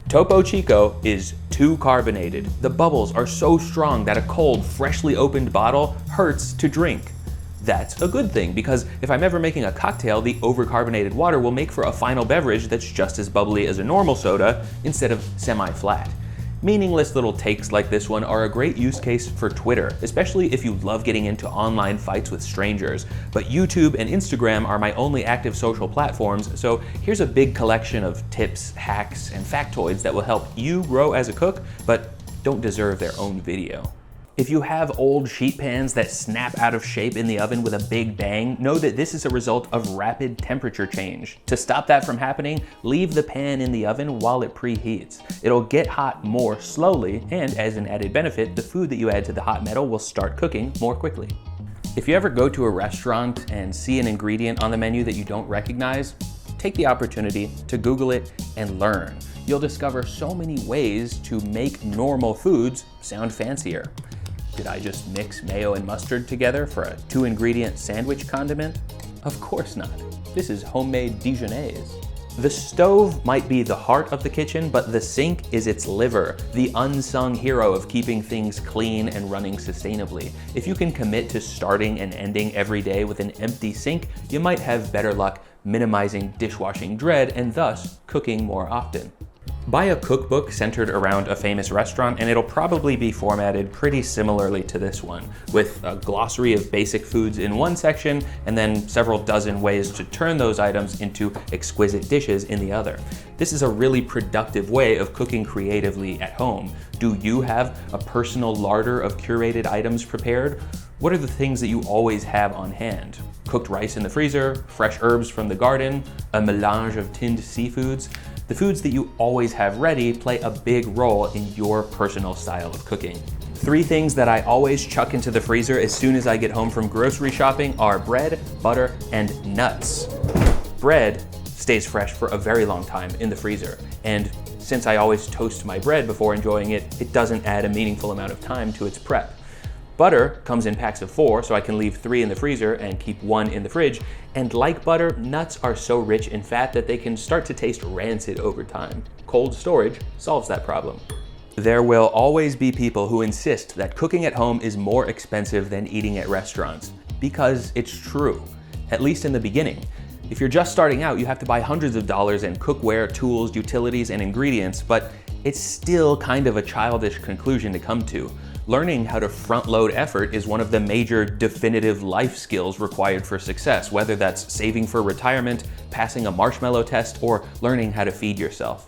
Topo Chico is too carbonated. The bubbles are so strong that a cold, freshly opened bottle hurts to drink. That's a good thing, because if I'm ever making a cocktail, the overcarbonated water will make for a final beverage that's just as bubbly as a normal soda instead of semi-flat. Meaningless little takes like this one are a great use case for Twitter, especially if you love getting into online fights with strangers. But YouTube and Instagram are my only active social platforms, so here's a big collection of tips, hacks, and factoids that will help you grow as a cook, but don't deserve their own video. If you have old sheet pans that snap out of shape in the oven with a big bang, know that this is a result of rapid temperature change. To stop that from happening, leave the pan in the oven while it preheats. It'll get hot more slowly, and as an added benefit, the food that you add to the hot metal will start cooking more quickly. If you ever go to a restaurant and see an ingredient on the menu that you don't recognize, take the opportunity to Google it and learn. You'll discover so many ways to make normal foods sound fancier. Did I just mix mayo and mustard together for a 2-ingredient sandwich condiment? Of course not. This is homemade Dijonnaise. The stove might be the heart of the kitchen, but the sink is its liver, the unsung hero of keeping things clean and running sustainably. If you can commit to starting and ending every day with an empty sink, you might have better luck minimizing dishwashing dread and thus cooking more often. Buy a cookbook centered around a famous restaurant and it'll probably be formatted pretty similarly to this one, with a glossary of basic foods in one section and then several dozen ways to turn those items into exquisite dishes in the other. This is a really productive way of cooking creatively at home. Do you have a personal larder of curated items prepared? What are the things that you always have on hand? Cooked rice in the freezer, fresh herbs from the garden, a melange of tinned seafoods? The foods that you always have ready play a big role in your personal style of cooking. 3 things that I always chuck into the freezer as soon as I get home from grocery shopping are bread, butter, and nuts. Bread stays fresh for a very long time in the freezer, and since I always toast my bread before enjoying it, it doesn't add a meaningful amount of time to its prep. Butter comes in packs of 4, so I can leave 3 in the freezer and keep 1 in the fridge. And like butter, nuts are so rich in fat that they can start to taste rancid over time. Cold storage solves that problem. There will always be people who insist that cooking at home is more expensive than eating at restaurants, because it's true, at least in the beginning. If you're just starting out, you have to buy hundreds of dollars in cookware, tools, utilities, and ingredients, but it's still kind of a childish conclusion to come to. Learning how to front-load effort is one of the major definitive life skills required for success, whether that's saving for retirement, passing a marshmallow test, or learning how to feed yourself.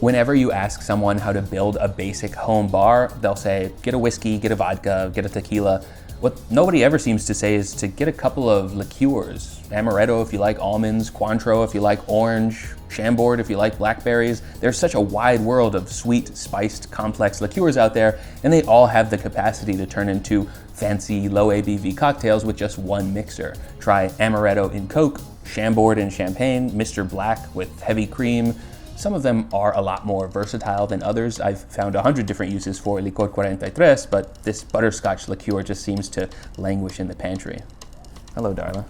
Whenever you ask someone how to build a basic home bar, they'll say, get a whiskey, get a vodka, get a tequila. What nobody ever seems to say is to get a couple of liqueurs. Amaretto if you like almonds, Cointreau if you like orange, Chambord if you like blackberries. There's such a wide world of sweet, spiced, complex liqueurs out there, and they all have the capacity to turn into fancy, low ABV cocktails with just one mixer. Try Amaretto in Coke, Chambord in Champagne, Mr. Black with heavy cream. Some of them are a lot more versatile than others. I've found 100 different uses for Liqueurs 43, but this butterscotch liqueur just seems to languish in the pantry. Hello, Darla.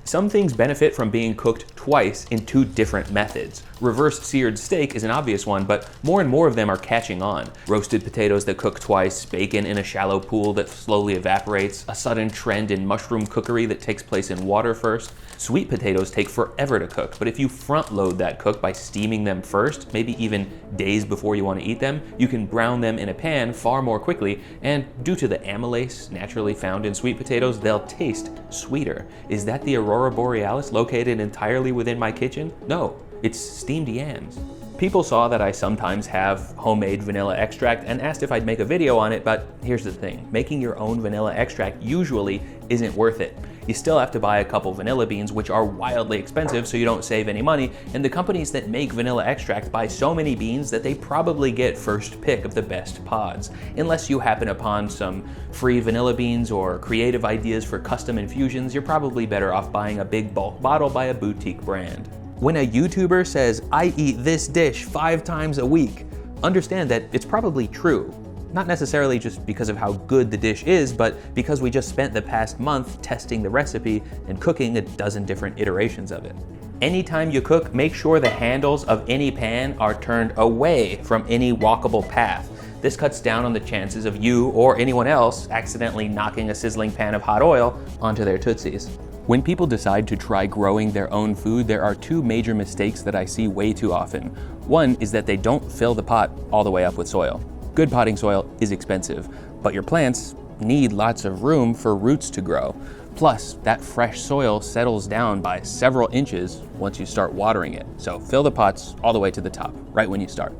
Some things benefit from being cooked twice in 2 different methods. Reverse seared steak is an obvious one, but more and more of them are catching on. Roasted potatoes that cook twice, bacon in a shallow pool that slowly evaporates, a sudden trend in mushroom cookery that takes place in water first. Sweet potatoes take forever to cook, but if you front load that cook by steaming them first, maybe even days before you want to eat them, you can brown them in a pan far more quickly, and due to the amylase naturally found in sweet potatoes, they'll taste sweeter. Is that the Aurora Borealis located entirely within my kitchen? No, it's steamed yams. People saw that I sometimes have homemade vanilla extract and asked if I'd make a video on it, but here's the thing. Making your own vanilla extract usually isn't worth it. You still have to buy a couple vanilla beans, which are wildly expensive, so you don't save any money, and the companies that make vanilla extract buy so many beans that they probably get first pick of the best pods. Unless you happen upon some free vanilla beans or creative ideas for custom infusions, you're probably better off buying a big bulk bottle by a boutique brand. When a YouTuber says, I eat this dish 5 times a week, understand that it's probably true. Not necessarily just because of how good the dish is, but because we just spent the past month testing the recipe and cooking a dozen different iterations of it. Anytime you cook, make sure the handles of any pan are turned away from any walkable path. This cuts down on the chances of you or anyone else accidentally knocking a sizzling pan of hot oil onto their tootsies. When people decide to try growing their own food, there are two major mistakes that I see way too often. One is that they don't fill the pot all the way up with soil. Good potting soil is expensive, but your plants need lots of room for roots to grow. Plus, that fresh soil settles down by several inches once you start watering it. So fill the pots all the way to the top, right when you start.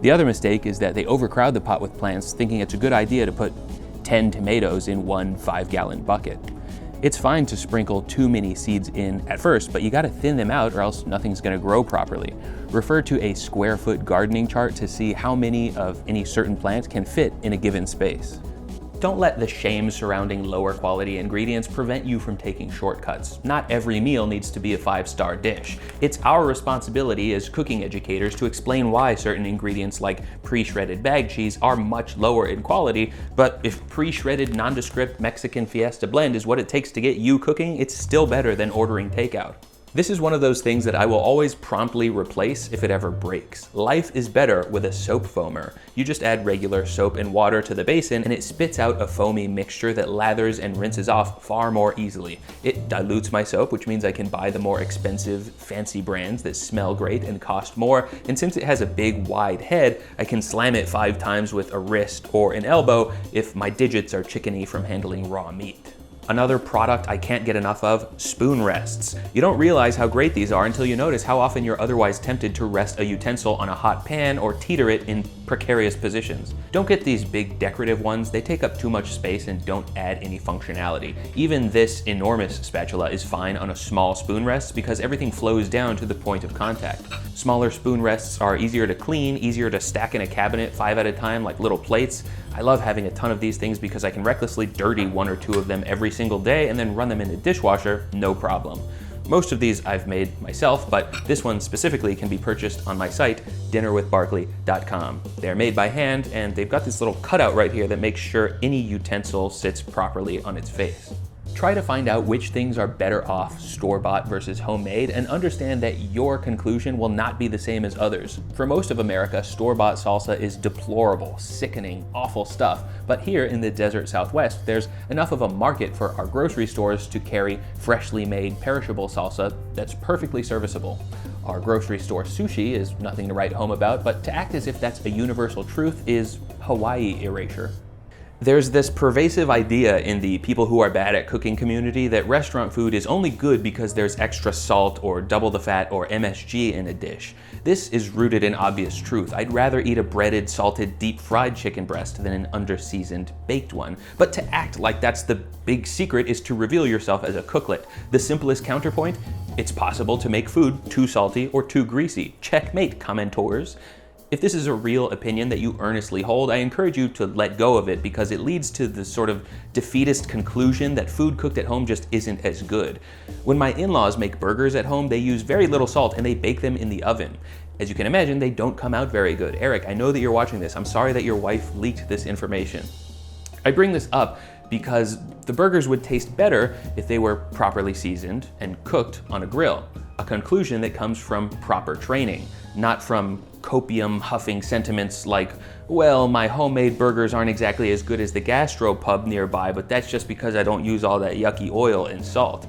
The other mistake is that they overcrowd the pot with plants, thinking it's a good idea to put 10 tomatoes in one 5-gallon bucket. It's fine to sprinkle too many seeds in at first, but you gotta thin them out or else nothing's gonna grow properly. Refer to a square foot gardening chart to see how many of any certain plant can fit in a given space. Don't let the shame surrounding lower quality ingredients prevent you from taking shortcuts. Not every meal needs to be a 5-star dish. It's our responsibility as cooking educators to explain why certain ingredients like pre-shredded bag cheese are much lower in quality, but if pre-shredded nondescript Mexican Fiesta blend is what it takes to get you cooking, it's still better than ordering takeout. This is one of those things that I will always promptly replace if it ever breaks. Life is better with a soap foamer. You just add regular soap and water to the basin and it spits out a foamy mixture that lathers and rinses off far more easily. It dilutes my soap, which means I can buy the more expensive, fancy brands that smell great and cost more. And since it has a big, wide head, I can slam it 5 times with a wrist or an elbow if my digits are chickeny from handling raw meat. Another product I can't get enough of, spoon rests. You don't realize how great these are until you notice how often you're otherwise tempted to rest a utensil on a hot pan or teeter it in precarious positions. Don't get these big decorative ones. They take up too much space and don't add any functionality. Even this enormous spatula is fine on a small spoon rest because everything flows down to the point of contact. Smaller spoon rests are easier to clean, easier to stack in a cabinet 5 at a time like little plates. I love having a ton of these things because I can recklessly dirty 1 or 2 of them every single day and then run them in the dishwasher, no problem. Most of these I've made myself, but this one specifically can be purchased on my site, dinnerwithbarkley.com. They're made by hand and they've got this little cutout right here that makes sure any utensil sits properly on its face. Try to find out which things are better off store-bought versus homemade and understand that your conclusion will not be the same as others. For most of America, store-bought salsa is deplorable, sickening, awful stuff. But here in the desert Southwest, there's enough of a market for our grocery stores to carry freshly made, perishable salsa that's perfectly serviceable. Our grocery store sushi is nothing to write home about, but to act as if that's a universal truth is Hawaii erasure. There's this pervasive idea in the people who are bad at cooking community that restaurant food is only good because there's extra salt or double the fat or MSG in a dish. This is rooted in obvious truth. I'd rather eat a breaded, salted, deep-fried chicken breast than an under-seasoned, baked one. But to act like that's the big secret is to reveal yourself as a cooklet. The simplest counterpoint? It's possible to make food too salty or too greasy. Checkmate, commentors. If this is a real opinion that you earnestly hold, I encourage you to let go of it because it leads to the sort of defeatist conclusion that food cooked at home just isn't as good. When my in-laws make burgers at home, they use very little salt and they bake them in the oven. As you can imagine, they don't come out very good. Eric, I know that you're watching this. I'm sorry that your wife leaked this information. I bring this up because the burgers would taste better if they were properly seasoned and cooked on a grill. A conclusion that comes from proper training, not from copium huffing sentiments like, well, my homemade burgers aren't exactly as good as the gastropub nearby, but that's just because I don't use all that yucky oil and salt.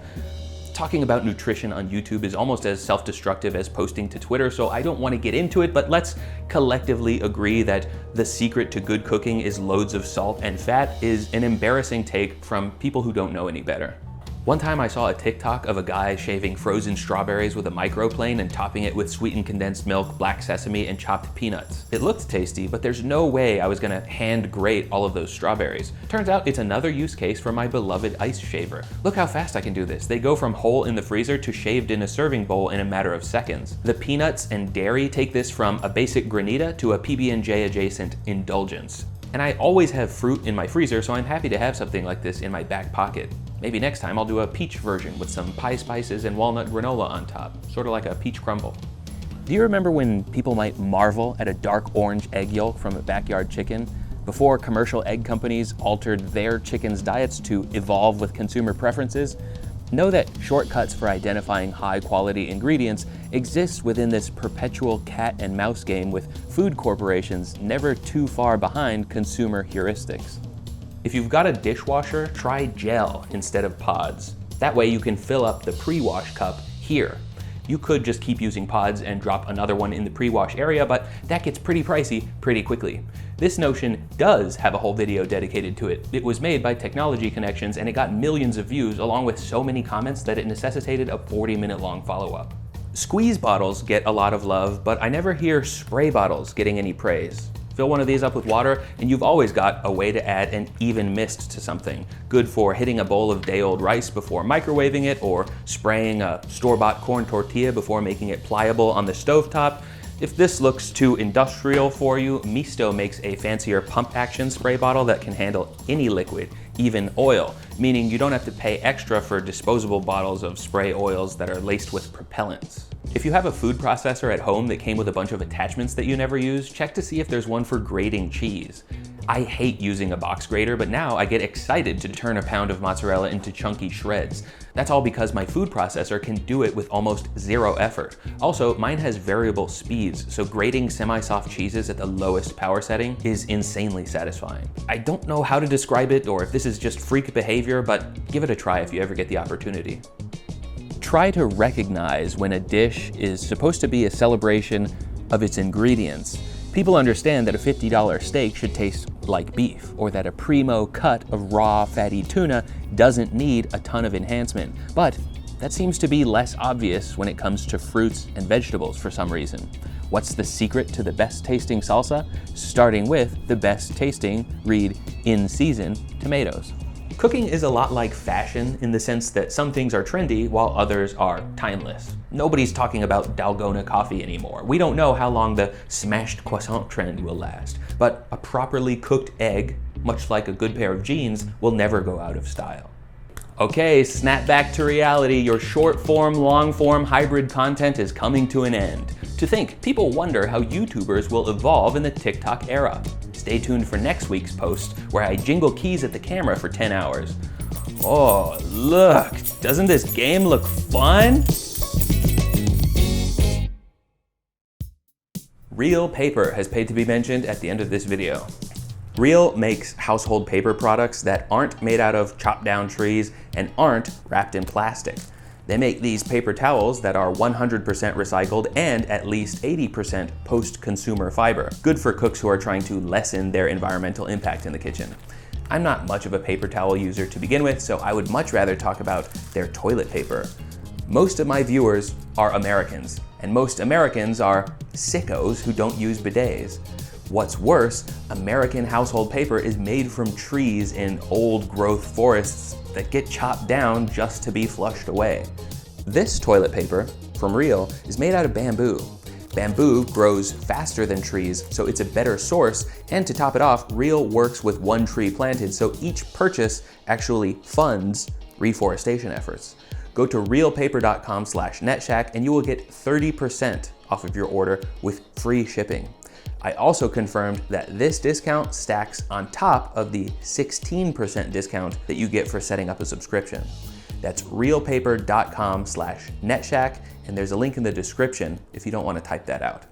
Talking about nutrition on YouTube is almost as self-destructive as posting to Twitter, so I don't want to get into it, but let's collectively agree that the secret to good cooking is loads of salt and fat is an embarrassing take from people who don't know any better. One time I saw a TikTok of a guy shaving frozen strawberries with a microplane and topping it with sweetened condensed milk, black sesame, and chopped peanuts. It looked tasty, but there's no way I was gonna hand grate all of those strawberries. Turns out it's another use case for my beloved ice shaver. Look how fast I can do this. They go from whole in the freezer to shaved in a serving bowl in a matter of seconds. The peanuts and dairy take this from a basic granita to a PB&J adjacent indulgence. And I always have fruit in my freezer, so I'm happy to have something like this in my back pocket. Maybe next time I'll do a peach version with some pie spices and walnut granola on top, sort of like a peach crumble. Do you remember when people might marvel at a dark orange egg yolk from a backyard chicken before commercial egg companies altered their chickens' diets to evolve with consumer preferences? Know that shortcuts for identifying high-quality ingredients exist within this perpetual cat and mouse game with food corporations never too far behind consumer heuristics. If you've got a dishwasher, try gel instead of pods. That way you can fill up the pre-wash cup here. You could just keep using pods and drop another one in the pre-wash area, but that gets pretty pricey pretty quickly. This notion does have a whole video dedicated to it. It was made by Technology Connections and it got millions of views along with so many comments that it necessitated a 40-minute long follow-up. Squeeze bottles get a lot of love, but I never hear spray bottles getting any praise. Fill one of these up with water and you've always got a way to add an even mist to something. Good for hitting a bowl of day-old rice before microwaving it, or spraying a store-bought corn tortilla before making it pliable on the stovetop. If this looks too industrial for you, Misto makes a fancier pump-action spray bottle that can handle any liquid, even oil, meaning you don't have to pay extra for disposable bottles of spray oils that are laced with propellants. If you have a food processor at home that came with a bunch of attachments that you never use, check to see if there's one for grating cheese. I hate using a box grater, but now I get excited to turn a pound of mozzarella into chunky shreds. That's all because my food processor can do it with almost zero effort. Also, mine has variable speeds, so grating semi-soft cheeses at the lowest power setting is insanely satisfying. I don't know how to describe it or if this is just freak behavior, but give it a try if you ever get the opportunity. Try to recognize when a dish is supposed to be a celebration of its ingredients. People understand that a $50 steak should taste like beef, or that a primo cut of raw, fatty tuna doesn't need a ton of enhancement. But that seems to be less obvious when it comes to fruits and vegetables for some reason. What's the secret to the best tasting salsa? Starting with the best tasting, read in season, tomatoes. Cooking is a lot like fashion in the sense that some things are trendy while others are timeless. Nobody's talking about Dalgona coffee anymore. We don't know how long the smashed croissant trend will last, but a properly cooked egg, much like a good pair of jeans, will never go out of style. Okay, snap back to reality. Your short form, long form hybrid content is coming to an end. To think, people wonder how YouTubers will evolve in the TikTok era. Stay tuned for next week's post where I jingle keys at the camera for 10 hours. Oh, look, doesn't this game look fun? Real Paper has paid to be mentioned at the end of this video. Real makes household paper products that aren't made out of chopped down trees and aren't wrapped in plastic. They make these paper towels that are 100% recycled and at least 80% post-consumer fiber, good for cooks who are trying to lessen their environmental impact in the kitchen. I'm not much of a paper towel user to begin with, so I would much rather talk about their toilet paper. Most of my viewers are Americans, and most Americans are sickos who don't use bidets. What's worse, American household paper is made from trees in old growth forests that get chopped down just to be flushed away. This toilet paper, from Real, is made out of bamboo. Bamboo grows faster than trees, so it's a better source, and to top it off, Real works with one tree planted, so each purchase actually funds reforestation efforts. Go to realpaper.com/netshack and you will get 30% off of your order with free shipping. I also confirmed that this discount stacks on top of the 16% discount that you get for setting up a subscription. That's realpaper.com/netshack, and there's a link in the description if you don't want to type that out.